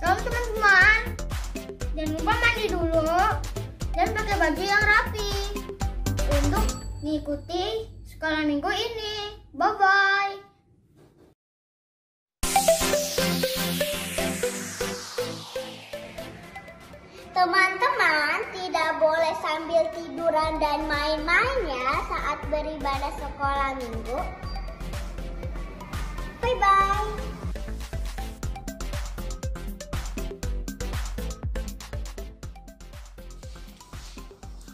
Shalom teman-teman. Jangan lupa mandi dulu dan pakai baju yang rapi untuk mengikuti sekolah minggu ini. Bye-bye. Teman-teman tidak boleh sambil tiduran dan main-mainnya saat beribadah sekolah minggu. Bye-bye.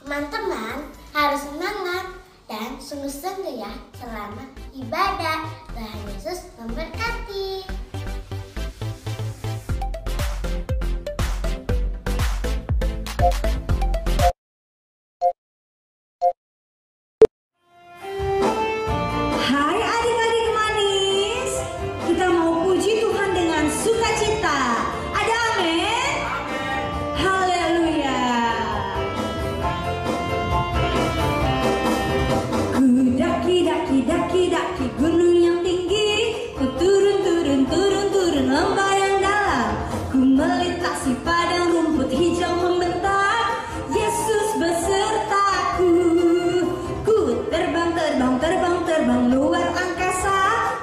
Teman-teman harus semangat dan sungguh-sungguh ya selama ibadah. Tuhan Yesus memberkati. Hai adik-adik manis, kita mau puji Tuhan dengan sukacita. Ada amin? Haleluya. Ku daki gunung yang tinggi, ku turun lembah yang dalam, ku melintasi padang rumput hijau membentang. Yesus besertaku. Ku terbang luar angkasa,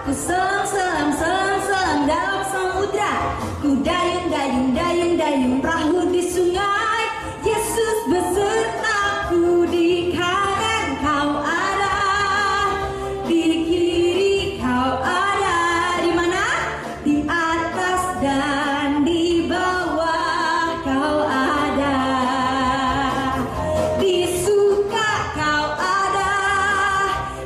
ku selam dalam samudra, ku dayung perahu di sungai. Yesus besertaku, di kanan kau ada, di kiri kau ada. Di mana? Di atas dan di bawah kau ada, di suka kau ada,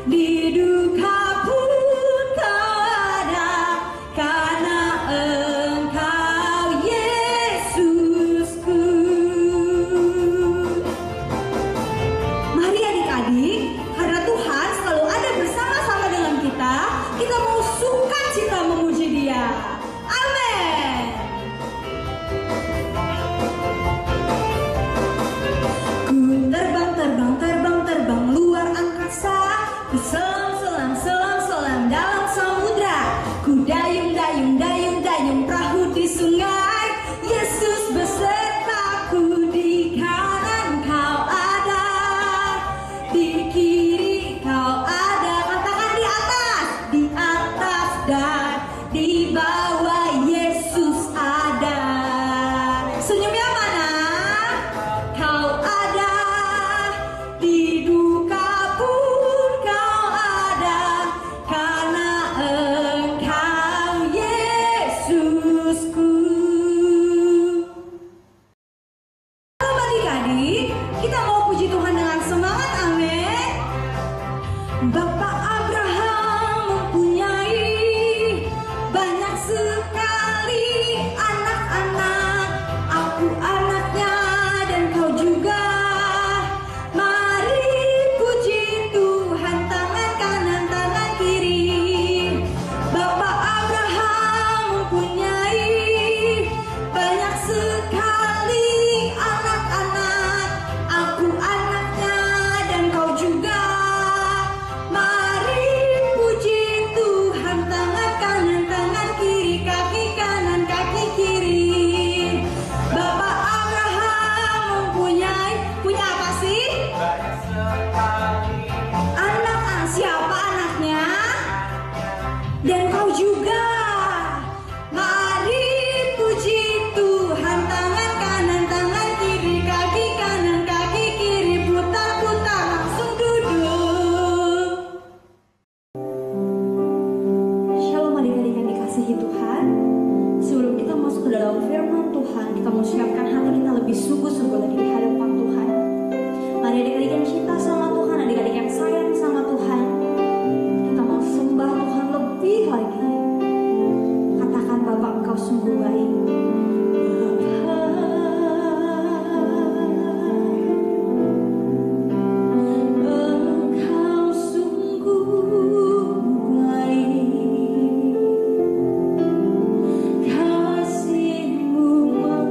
di duka pun kau ada, karena Engkau Yesusku. Mari adik-adik, karena Tuhan selalu ada bersama-sama dengan kita, kita mau sukacita memuji Dia. Amin. Ku terbang luar angkasa, ku selam dalam samudra, ku dayung perahu di sungai. Yesus besertaku, di kanan kau ada, di kiri kau ada. Katakan di atas dan di bawah Yesus ada. Senyumnya mana? Kau ada, di duka pun kau ada, karena Engkau Yesusku. Halo adik-adik, kita mau puji Tuhan dengan semangat, amin. Bapak Abraham mempunyai banyak sekali anak-anak, aku anaknya dan kau juga. Mari puji Tuhan, tangan kanan, tangan kiri. Bapak Abraham mempunyai banyak sekali anak-anak, aku anaknya dan kau juga. Mari puji Tuhan, tangan kanan, tangan kiri, kaki kanan, kaki kiri. Bapak Abraham punya apa sih? Anak, siapa anaknya? Dan kau juga. Mari puji Tuhan, tangan kanan, tangan kiri, kaki kanan, kaki kiri, putar-putar, langsung duduk. Shalom adik-adik yang dikasihi Tuhan. Sebelum kita masuk ke dalam firman Tuhan, kita mau siapkan hati kita lebih sungguh-sungguh lagi di hadapan Tuhan. Mari adik-adik yang cinta sama Tuhan, adik-adik yang sayang sama Tuhan, kita mau sembah Tuhan lebih lagi. Katakan, Bapa Engkau sungguh baik. Engkau sungguh baik, kasih-Mu melimpah.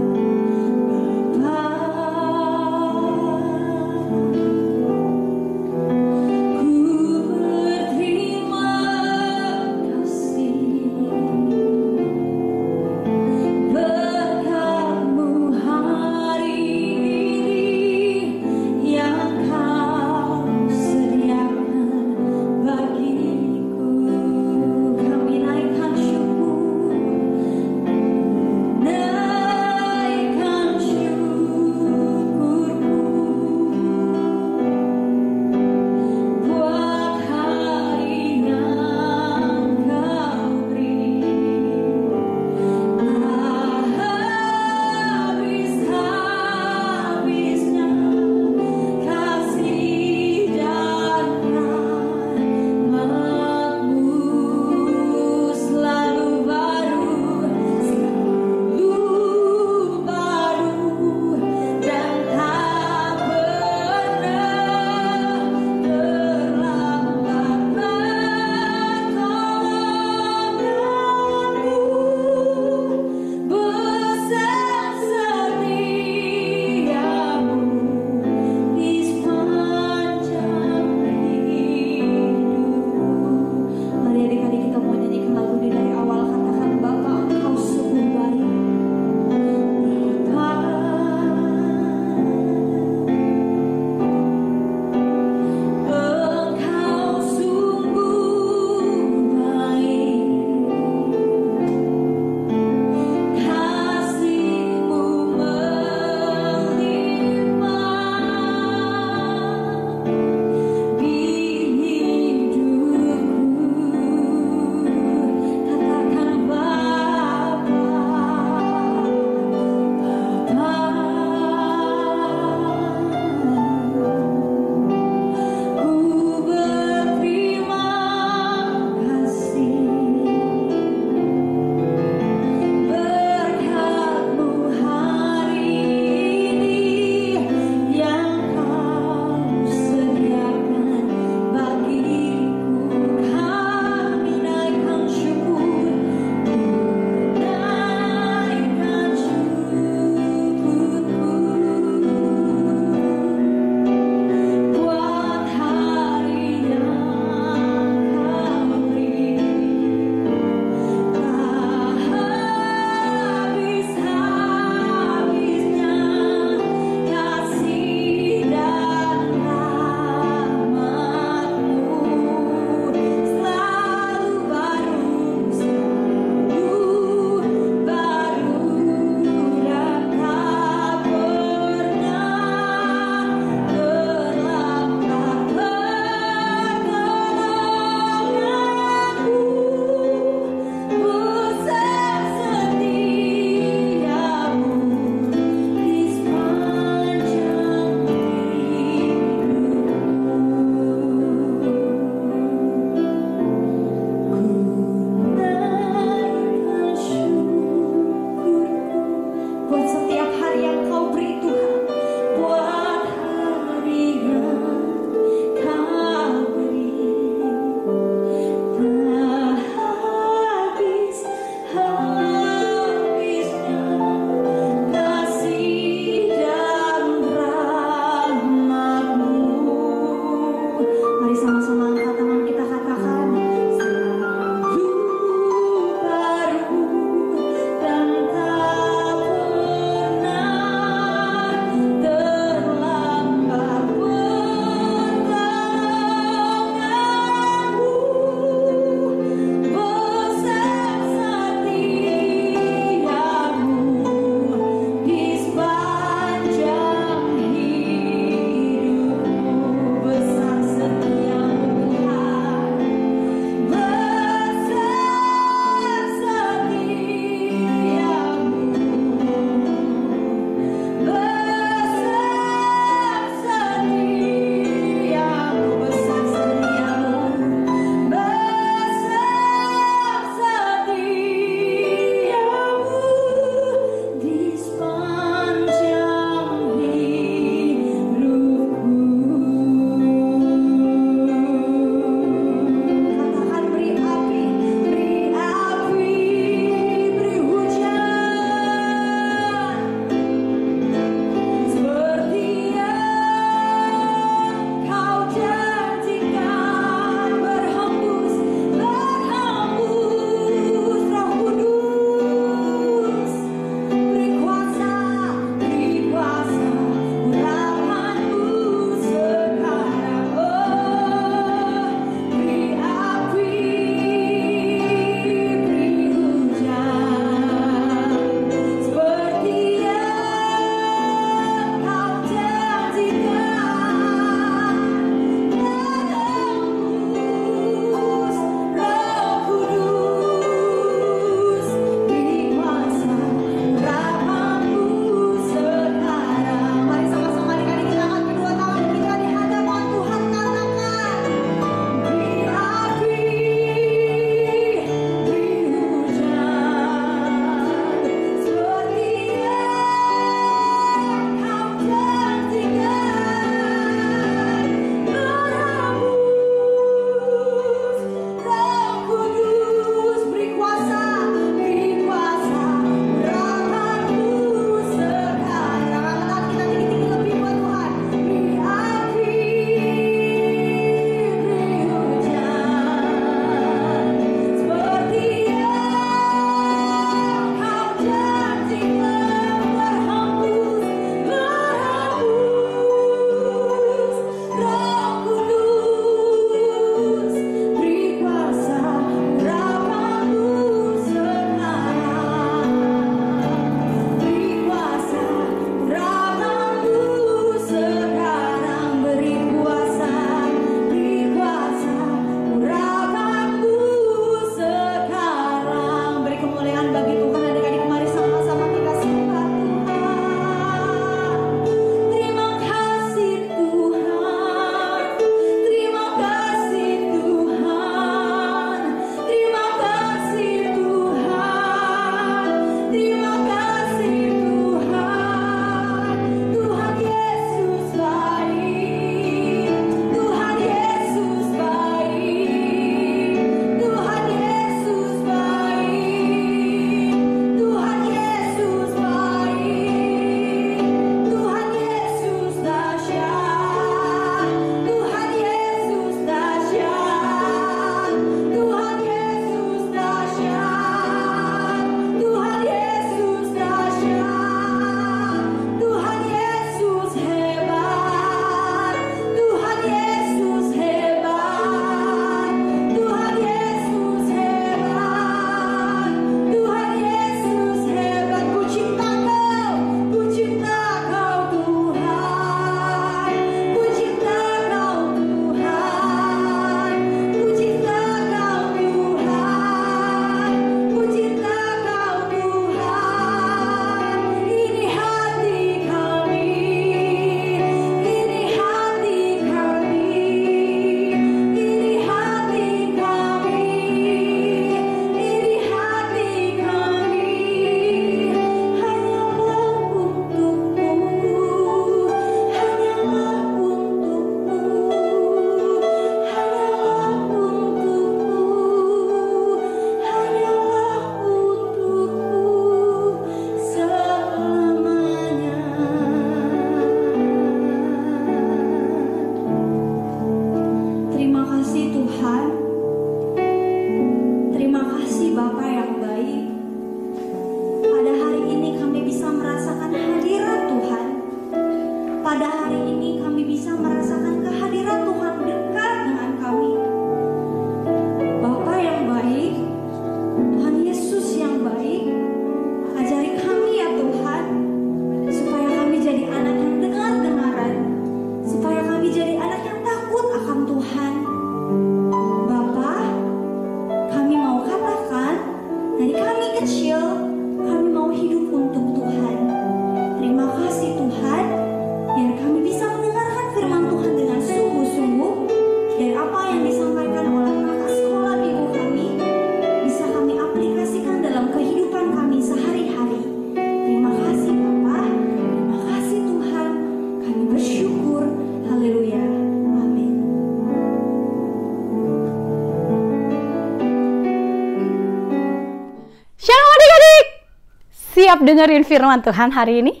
Siap dengerin firman Tuhan hari ini?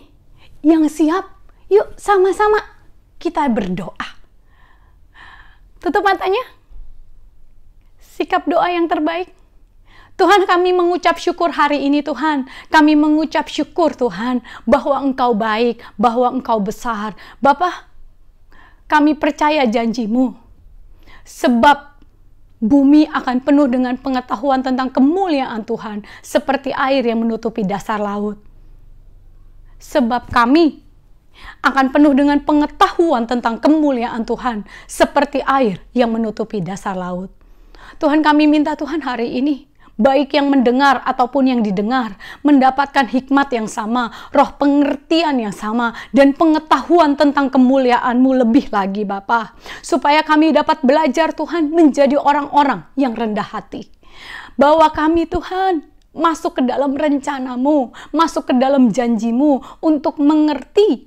Yang siap, yuk sama-sama kita berdoa. Tutup matanya. Sikap doa yang terbaik. Tuhan, kami mengucap syukur hari ini Tuhan. Kami mengucap syukur Tuhan bahwa Engkau baik, bahwa Engkau besar. Bapa, kami percaya janji-Mu. Sebab bumi akan penuh dengan pengetahuan tentang kemuliaan Tuhan, seperti air yang menutupi dasar laut. Sebab kami akan penuh dengan pengetahuan tentang kemuliaan Tuhan, seperti air yang menutupi dasar laut. Tuhan, kami minta Tuhan hari ini, baik yang mendengar ataupun yang didengar, mendapatkan hikmat yang sama, roh pengertian yang sama, dan pengetahuan tentang kemuliaan-Mu lebih lagi Bapa. Supaya kami dapat belajar Tuhan menjadi orang-orang yang rendah hati. Bahwa kami Tuhan masuk ke dalam rencana-Mu, masuk ke dalam janji-Mu untuk mengerti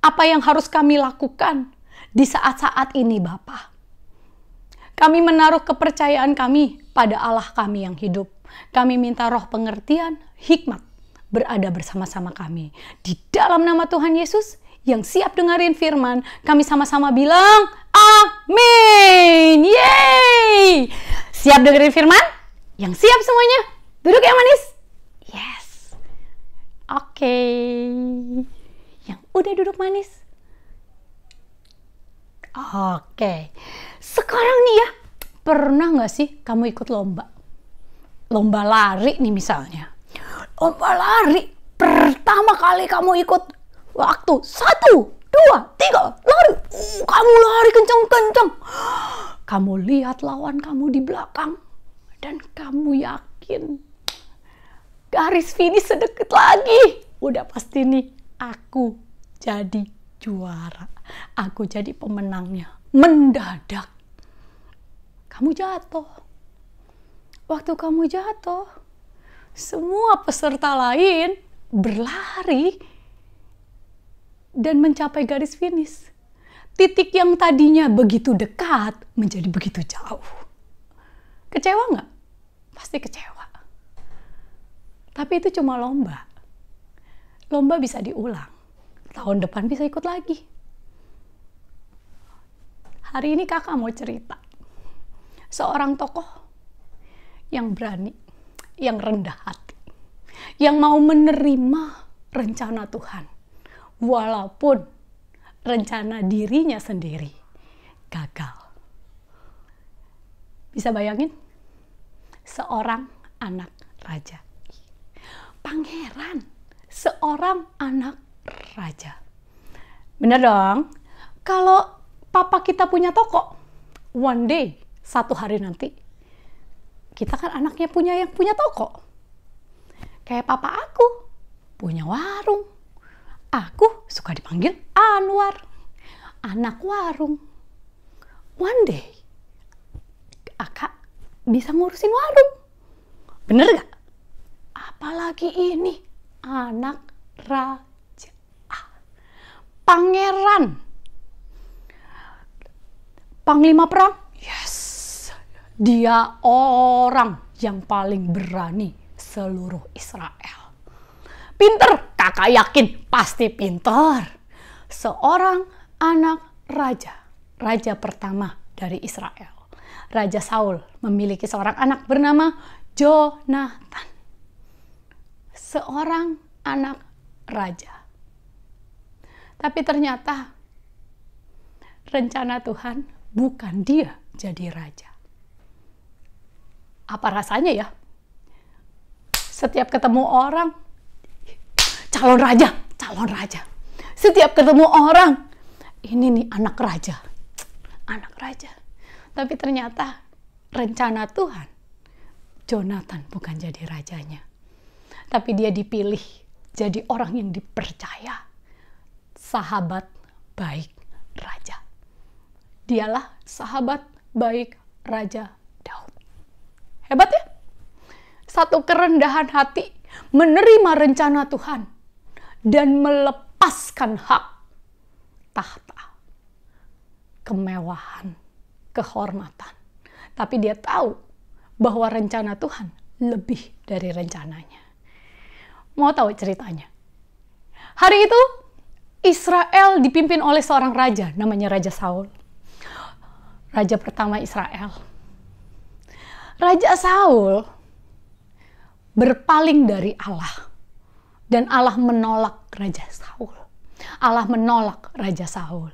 apa yang harus kami lakukan di saat-saat ini Bapa. Kami menaruh kepercayaan kami pada Allah kami yang hidup. Kami minta roh pengertian, hikmat berada bersama-sama kami. Di dalam nama Tuhan Yesus yang siap dengerin firman, kami sama-sama bilang amin. Yeay! Siap dengerin firman? Yang siap semuanya? Duduk yang manis? Yes. Oke. Yang udah duduk manis? Oke. Sekarang nih ya, pernah gak sih kamu ikut lomba? Lomba lari nih misalnya. Lomba lari, pertama kali kamu ikut, waktu 1, 2, 3, lari. Kamu lari kencang-kencang. Kamu lihat lawan kamu di belakang. Dan kamu yakin, garis finish sedikit lagi. Udah pasti nih, aku jadi juara. Aku jadi pemenangnya. Mendadak kamu jatuh. Waktu kamu jatuh, semua peserta lain berlari dan mencapai garis finish. Titik yang tadinya begitu dekat menjadi begitu jauh. Kecewa nggak? Pasti kecewa. Tapi itu cuma lomba. Lomba bisa diulang. Tahun depan bisa ikut lagi. Hari ini kakak mau cerita. Seorang tokoh yang berani, yang rendah hati, yang mau menerima rencana Tuhan. Walaupun rencana dirinya sendiri gagal. Bisa bayangin? Seorang anak raja. Pangeran. Seorang anak raja. Bener dong? Kalau papa kita punya toko, one day, satu hari nanti, kita kan anaknya yang punya toko. Kayak papa aku, punya warung. Aku suka dipanggil Anwar, anak warung. One day, Akak bisa ngurusin warung. Bener gak? Apalagi ini, anak raja. Pangeran. Panglima perang? Yes. Dia orang yang paling berani seluruh Israel. Pinter, kakak yakin pasti pinter. Seorang anak raja. Raja pertama dari Israel. Raja Saul memiliki seorang anak bernama Jonathan. Seorang anak raja. Tapi ternyata rencana Tuhan bukan dia jadi raja. Apa rasanya ya? Setiap ketemu orang, calon raja, calon raja. Setiap ketemu orang, ini nih anak raja, anak raja. Tapi ternyata rencana Tuhan, Jonathan bukan jadi rajanya. Tapi dia dipilih jadi orang yang dipercaya, sahabat baik raja. Dialah sahabat baik Raja Daud. Hebat ya? Satu kerendahan hati menerima rencana Tuhan dan melepaskan hak tahta, kemewahan, kehormatan. Tapi dia tahu bahwa rencana Tuhan lebih dari rencananya. Mau tahu ceritanya? Hari itu Israel dipimpin oleh seorang raja, namanya Raja Saul. Raja pertama Israel. Raja Saul berpaling dari Allah. Dan Allah menolak Raja Saul. Allah menolak Raja Saul.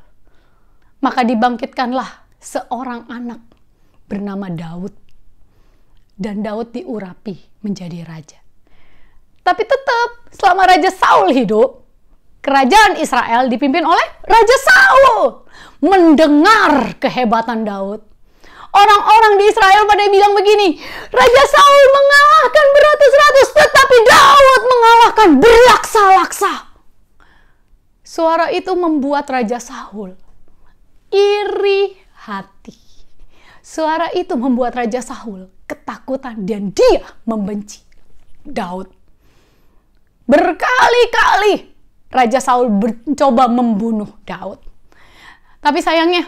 Maka dibangkitkanlah seorang anak bernama Daud. Dan Daud diurapi menjadi raja. Tapi tetap selama Raja Saul hidup, kerajaan Israel dipimpin oleh Raja Saul. Mendengar kehebatan Daud, orang-orang di Israel pada bilang begini, Raja Saul mengalahkan beratus-ratus, tetapi Daud mengalahkan berlaksa-laksa. Suara itu membuat Raja Saul iri hati. Suara itu membuat Raja Saul ketakutan dan dia membenci Daud. Berkali-kali Raja Saul mencoba membunuh Daud. Tapi sayangnya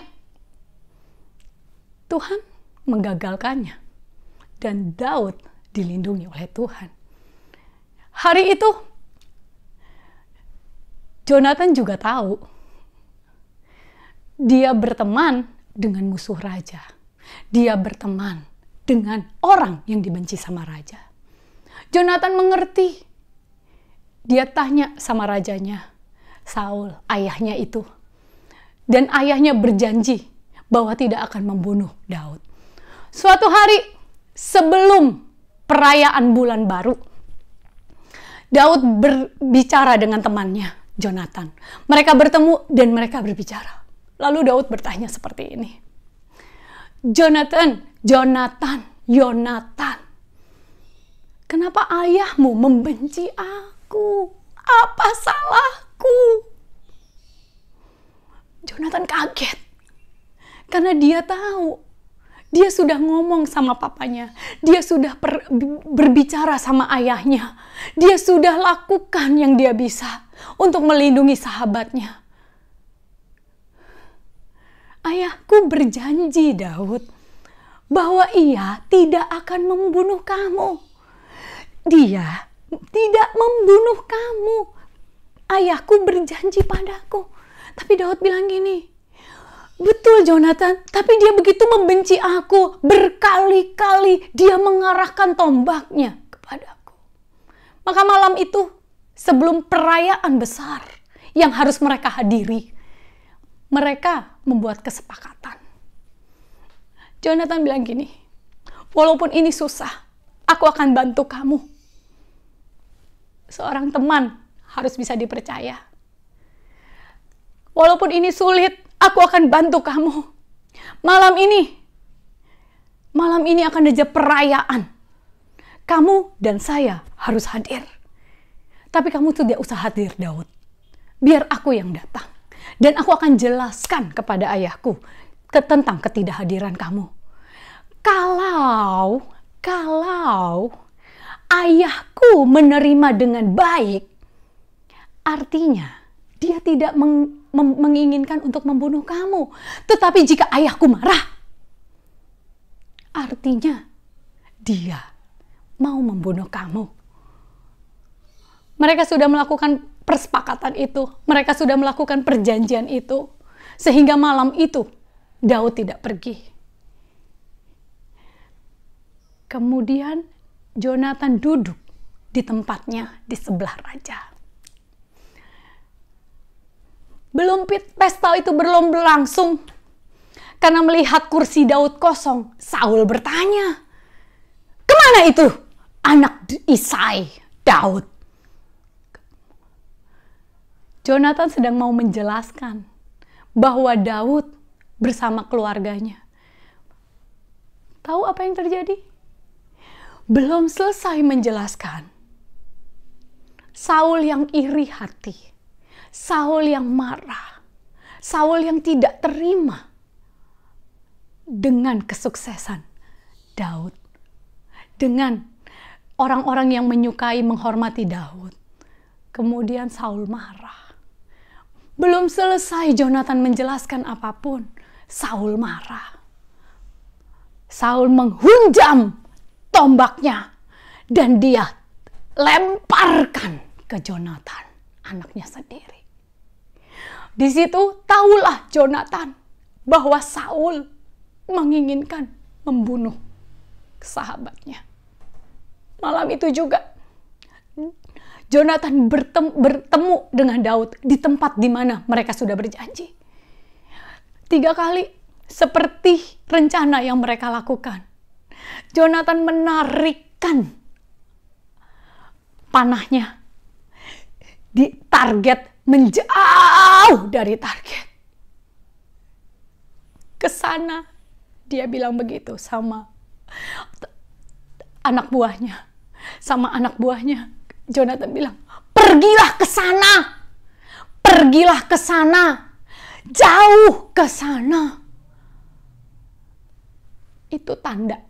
Tuhan menggagalkannya. Dan Daud dilindungi oleh Tuhan. Hari itu Jonathan juga tahu dia berteman dengan musuh raja. Dia berteman dengan orang yang dibenci sama raja. Jonathan mengerti. Dia tanya sama rajanya, Saul, ayahnya itu. Dan ayahnya berjanji bahwa tidak akan membunuh Daud. Suatu hari sebelum perayaan bulan baru, Daud berbicara dengan temannya, Jonathan. Mereka bertemu dan mereka berbicara. Lalu Daud bertanya seperti ini. Jonathan, kenapa ayahmu membenci aku? Apa salahku? Jonathan kaget. Karena dia tahu. Dia sudah ngomong sama papanya. Dia sudah berbicara sama ayahnya. Dia sudah lakukan yang dia bisa untuk melindungi sahabatnya. Ayahku berjanji, Daud, bahwa ia tidak akan membunuh kamu. Dia tidak membunuh kamu. Ayahku berjanji padaku. Tapi Daud bilang gini, betul Jonathan, tapi dia begitu membenci aku. Berkali-kali dia mengarahkan tombaknya kepadaku. Maka malam itu, sebelum perayaan besar yang harus mereka hadiri, mereka membuat kesepakatan. Jonathan bilang gini, walaupun ini susah, aku akan bantu kamu. Seorang teman harus bisa dipercaya. Walaupun ini sulit, aku akan bantu kamu. Malam ini akan ada perayaan. Kamu dan saya harus hadir. Tapi kamu tidak usah hadir, Daud. Biar aku yang datang. Dan aku akan jelaskan kepada ayahku tentang ketidakhadiran kamu. Kalau ayahku menerima dengan baik, artinya dia tidak menginginkan untuk membunuh kamu. Tetapi jika ayahku marah, artinya dia mau membunuh kamu. Mereka sudah melakukan persepakatan itu. Mereka sudah melakukan perjanjian itu. Sehingga malam itu Daud tidak pergi. Kemudian Jonathan duduk di tempatnya di sebelah raja. Pesta itu belum berlangsung. Karena melihat kursi Daud kosong, Saul bertanya, "Kemana itu anak Isai, Daud?" Jonathan sedang mau menjelaskan bahwa Daud bersama keluarganya. Tahu apa yang terjadi? Belum selesai menjelaskan. Saul yang iri hati, Saul yang marah, Saul yang tidak terima dengan kesuksesan Daud, dengan orang-orang yang menyukai, menghormati Daud. Kemudian Saul marah. Belum selesai Jonathan menjelaskan apapun, Saul marah. Saul menghunjam tombaknya dan dia lemparkan ke Jonathan, anaknya sendiri. Di situ tahulah Jonathan bahwa Saul menginginkan membunuh sahabatnya. Malam itu juga Jonathan bertemu dengan Daud di tempat di mana mereka sudah berjanji. 3 kali seperti rencana yang mereka lakukan. Jonathan menarikkan panahnya di target, menjauh dari target. Kesana dia bilang begitu sama anak buahnya. Sama anak buahnya, Jonathan bilang, pergilah ke sana. Pergilah ke sana. Jauh ke sana. Itu tanda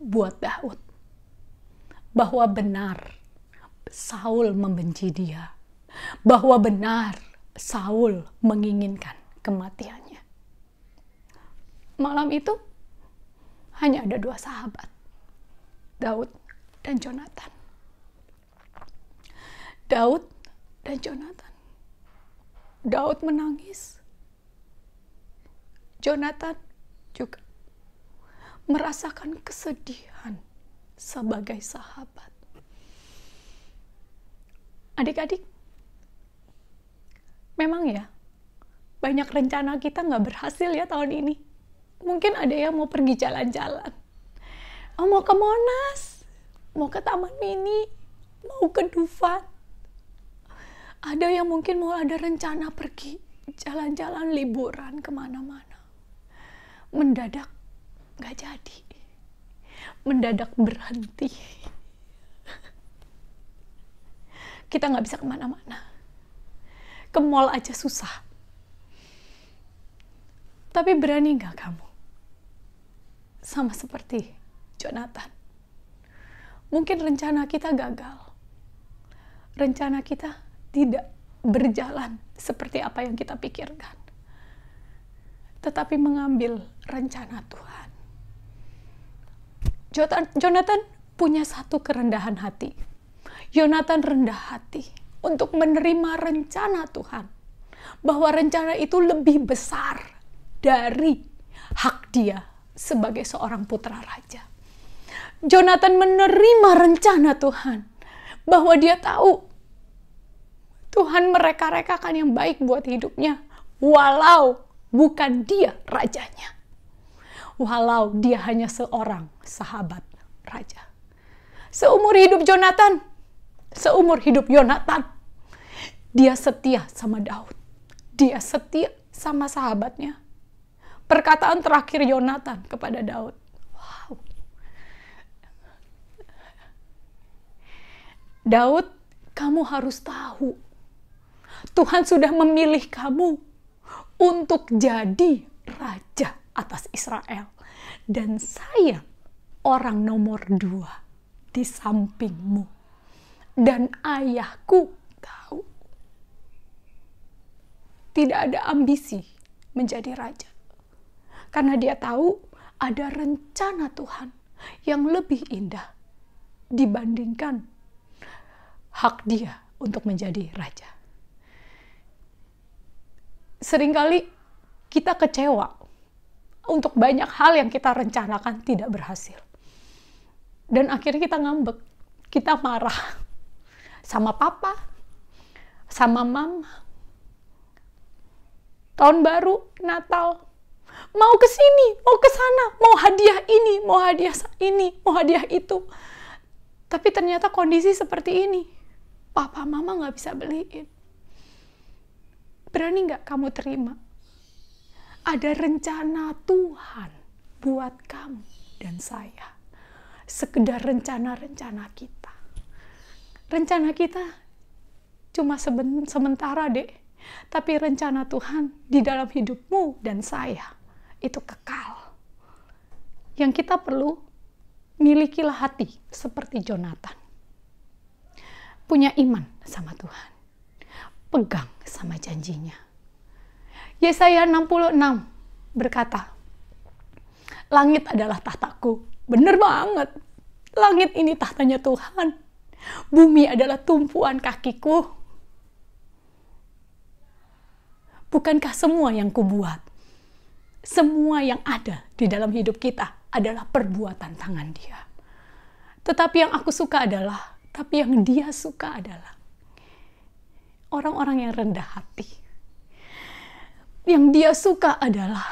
buat Daud bahwa benar Saul membenci dia. Bahwa benar Saul menginginkan kematiannya. Malam itu hanya ada 2 sahabat, Daud dan Jonathan. Daud dan Jonathan. Daud menangis. Jonathan juga merasakan kesedihan sebagai sahabat. Adik-adik, memang ya, banyak rencana kita nggak berhasil ya tahun ini. Mungkin ada yang mau pergi jalan-jalan. Oh, mau ke Monas, mau ke Taman Mini, mau ke Dufan. Ada yang mungkin mau ada rencana pergi jalan-jalan liburan kemana-mana. Mendadak gak jadi. Mendadak berhenti. Kita gak bisa kemana-mana. Ke mall aja susah. Tapi berani gak kamu? Sama seperti Jonathan. Mungkin rencana kita gagal. Rencana kita tidak berjalan seperti apa yang kita pikirkan. Tetapi mengambil rencana Tuhan. Jonathan punya satu kerendahan hati. Jonathan rendah hati untuk menerima rencana Tuhan. Bahwa rencana itu lebih besar dari hak dia sebagai seorang putra raja. Jonathan menerima rencana Tuhan. Bahwa dia tahu Tuhan mereka-rekakan yang baik buat hidupnya. Walau bukan dia rajanya. Walau dia hanya seorang sahabat raja. Seumur hidup Jonathan, dia setia sama Daud. Dia setia sama sahabatnya. Perkataan terakhir Jonathan kepada Daud. Wow. Daud, kamu harus tahu. Tuhan sudah memilih kamu untuk jadi raja atas Israel. Dan saya orang nomor 2 di sampingmu. Dan ayahku tahu. Tidak ada ambisi menjadi raja. Karena dia tahu ada rencana Tuhan yang lebih indah dibandingkan hak dia untuk menjadi raja. Seringkali kita kecewa untuk banyak hal yang kita rencanakan tidak berhasil. Dan akhirnya kita ngambek, kita marah sama papa, sama mama. Tahun baru, Natal, mau ke sini, mau ke sana, mau hadiah ini, mau hadiah ini, mau hadiah itu. Tapi ternyata kondisi seperti ini, papa mama nggak bisa beliin. Berani nggak kamu terima? Ada rencana Tuhan buat kamu dan saya. Sekedar rencana-rencana kita. Rencana kita cuma sementara deh. Tapi rencana Tuhan di dalam hidupmu dan saya itu kekal. Yang kita perlu milikilah hati seperti Jonathan. Punya iman sama Tuhan. Pegang sama janjinya. Yesaya 66 berkata, langit adalah tahtaku. Bener banget. Langit ini tahtanya Tuhan. Bumi adalah tumpuan kakiku. Bukankah semua yang kubuat, semua yang ada di dalam hidup kita adalah perbuatan tangan Dia. Tetapi yang aku suka adalah, tapi yang Dia suka adalah orang-orang yang rendah hati. Yang Dia suka adalah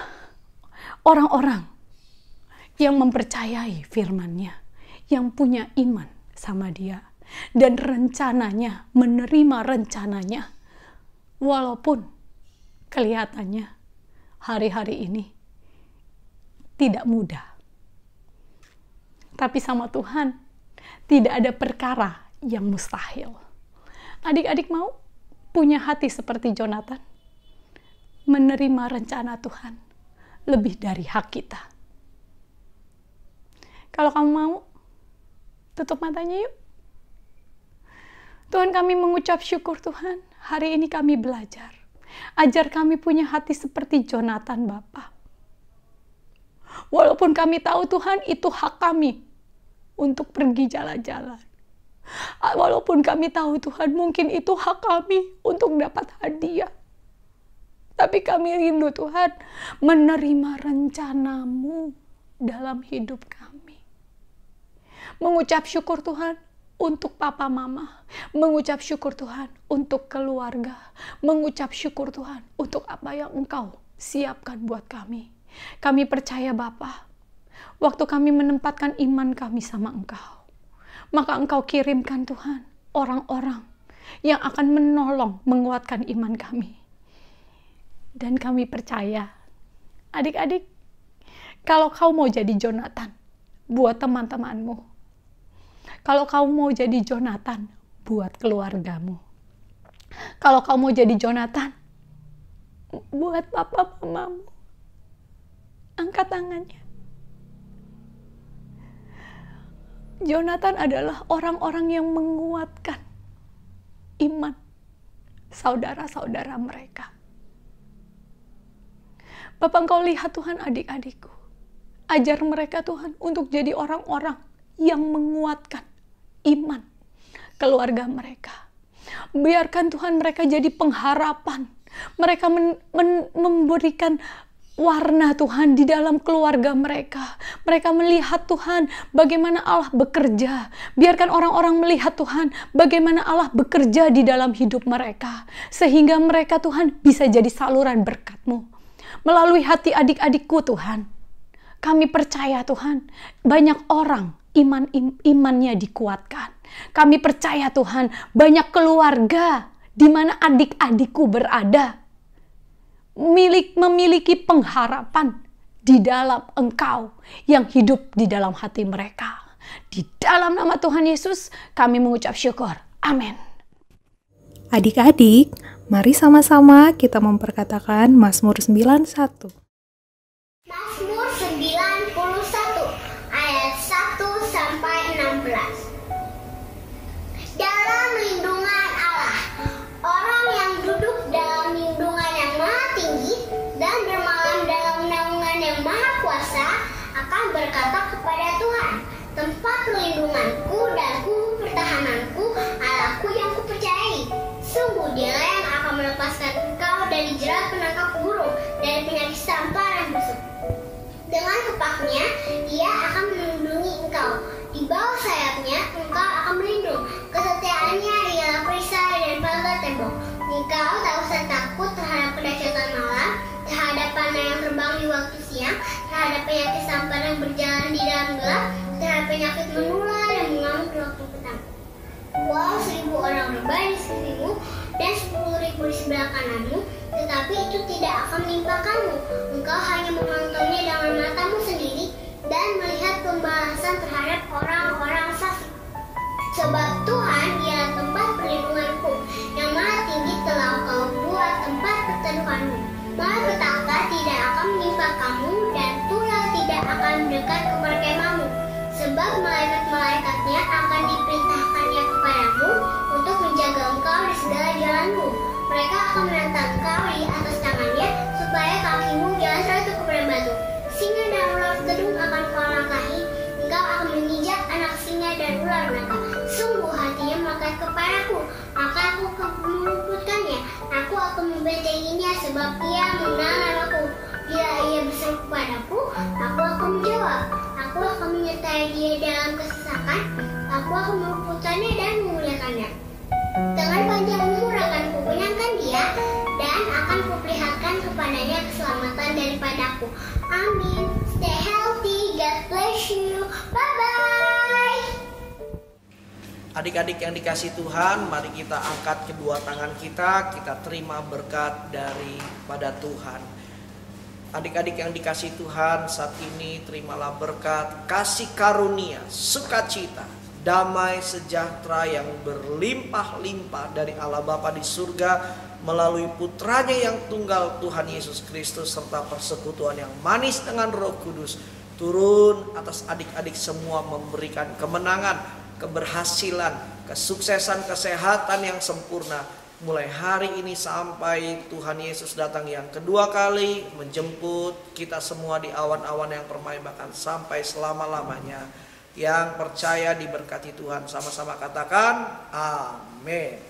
orang-orang yang mempercayai firman-Nya, yang punya iman sama Dia, dan rencananya, menerima rencananya, walaupun kelihatannya hari-hari ini tidak mudah. Tapi sama Tuhan tidak ada perkara yang mustahil. Adik-adik mau punya hati seperti Jonatan? Menerima rencana Tuhan lebih dari hak kita. Kalau kamu mau, tutup matanya yuk. Tuhan, kami mengucap syukur Tuhan. Hari ini kami belajar. Ajar kami punya hati seperti Jonatan, Bapa. Walaupun kami tahu Tuhan itu hak kami untuk pergi jalan-jalan. Walaupun kami tahu Tuhan mungkin itu hak kami untuk dapat hadiah. Tapi kami rindu Tuhan menerima rencana-Mu dalam hidup kami. Mengucap syukur Tuhan untuk papa mama, mengucap syukur Tuhan untuk keluarga, mengucap syukur Tuhan untuk apa yang Engkau siapkan buat kami. Kami percaya Bapa, waktu kami menempatkan iman kami sama Engkau, maka Engkau kirimkan Tuhan orang-orang yang akan menolong, menguatkan iman kami. Dan kami percaya, adik-adik, kalau kau mau jadi Jonatan buat teman-temanmu, kalau kau mau jadi Jonatan buat keluargamu, kalau kau mau jadi Jonatan buat papa mamamu, angkat tangannya. Jonatan adalah orang-orang yang menguatkan iman saudara-saudara mereka. Bapak, Engkau lihat Tuhan adik-adikku, ajar mereka Tuhan untuk jadi orang-orang yang menguatkan iman keluarga mereka. Biarkan Tuhan mereka jadi pengharapan. Mereka memberikan warna Tuhan di dalam keluarga mereka. Mereka melihat Tuhan bagaimana Allah bekerja. Biarkan orang-orang melihat Tuhan bagaimana Allah bekerja di dalam hidup mereka. Sehingga mereka Tuhan bisa jadi saluran berkat-Mu. Melalui hati adik-adikku Tuhan, kami percaya Tuhan banyak orang imannya dikuatkan. Kami percaya Tuhan banyak keluarga di mana adik-adikku berada memiliki pengharapan di dalam Engkau yang hidup di dalam hati mereka. Di dalam nama Tuhan Yesus kami mengucap syukur. Amin. Adik-adik, mari sama-sama kita memperkatakan Mazmur 91. Mazmur 91 ayat 1 sampai 16. Dalam lindungan Allah, orang yang duduk dalam lindungan yang maha tinggi dan bermalam dalam naungan yang maha kuasa akan berkata kepada Tuhan, tempat perlindunganku dan pertahananku, Allahku yang kupercayai. Sungguh Dialah yang akan melepaskan engkau dari jerat penangkap burung, dari penyakit sampar dan busuk. Dengan kepaknya, Ia akan melindungi engkau. Di bawah sayapnya, engkau akan berlindung. Kesetiaannya ialah perisai dan pagar tembok. Engkau tak usah takut terhadap kedahsyatan malam, terhadap panah yang terbang di waktu siang, terhadap penyakit sampar yang berjalan di dalam gelap, terhadap penyakit menular yang mengamuk di waktu petang. Walau 1000 orang berbaring di sekelilingmu dan 10.000 di sebelah kananmu, tetapi itu tidak akan menimpa kamu. Engkau hanya menontonnya dengan matamu sendiri dan melihat pembalasan terhadap orang-orang fasik. Sebab Tuhan ialah tempat perlindunganku, yang maha tinggi telah Kau buat tempat perteduhanmu. Malapetaka tidak akan menimpa kamu dan tulah tidak akan mendekat ke perkemahanmu. Sebab malaikat-malaikatnya akan diperintahkannya kepadamu untuk menjaga engkau di segala jalanmu. Mereka akan menantang engkau di atas tangannya, supaya kakimu jangan terjatuh kepada batu. Singa dan ular tedung akan kau langkahi, engkau akan menginjak anak singa dan ular naga. Sungguh hatinya dekat kepadaku, maka aku akan meluputkannya. Aku akan membentenginya sebab ia mengenal aku. Bila ia berseru kepadaku, aku akan menjawab. Aku akan menyertai dia dalam kesesakan. Aku akan meluputkannya dan memuliakannya. Dengan panjang umur akan kukenyangkan dia dan akan kuperlihatkan kepadanya keselamatan daripadaku. Amin. Stay healthy. God bless you. Bye-bye. Adik-adik yang dikasih Tuhan, mari kita angkat kedua tangan kita terima berkat daripada Tuhan. Adik-adik yang dikasih Tuhan, saat ini terimalah berkat, kasih karunia, sukacita, damai sejahtera yang berlimpah-limpah dari Allah Bapa di surga melalui putranya yang tunggal Tuhan Yesus Kristus serta persekutuan yang manis dengan Roh Kudus turun atas adik-adik semua, memberikan kemenangan, keberhasilan, kesuksesan, kesehatan yang sempurna mulai hari ini sampai Tuhan Yesus datang yang kedua kali menjemput kita semua di awan-awan yang permai bahkan sampai selama-lamanya. Yang percaya diberkati Tuhan, sama-sama katakan amin.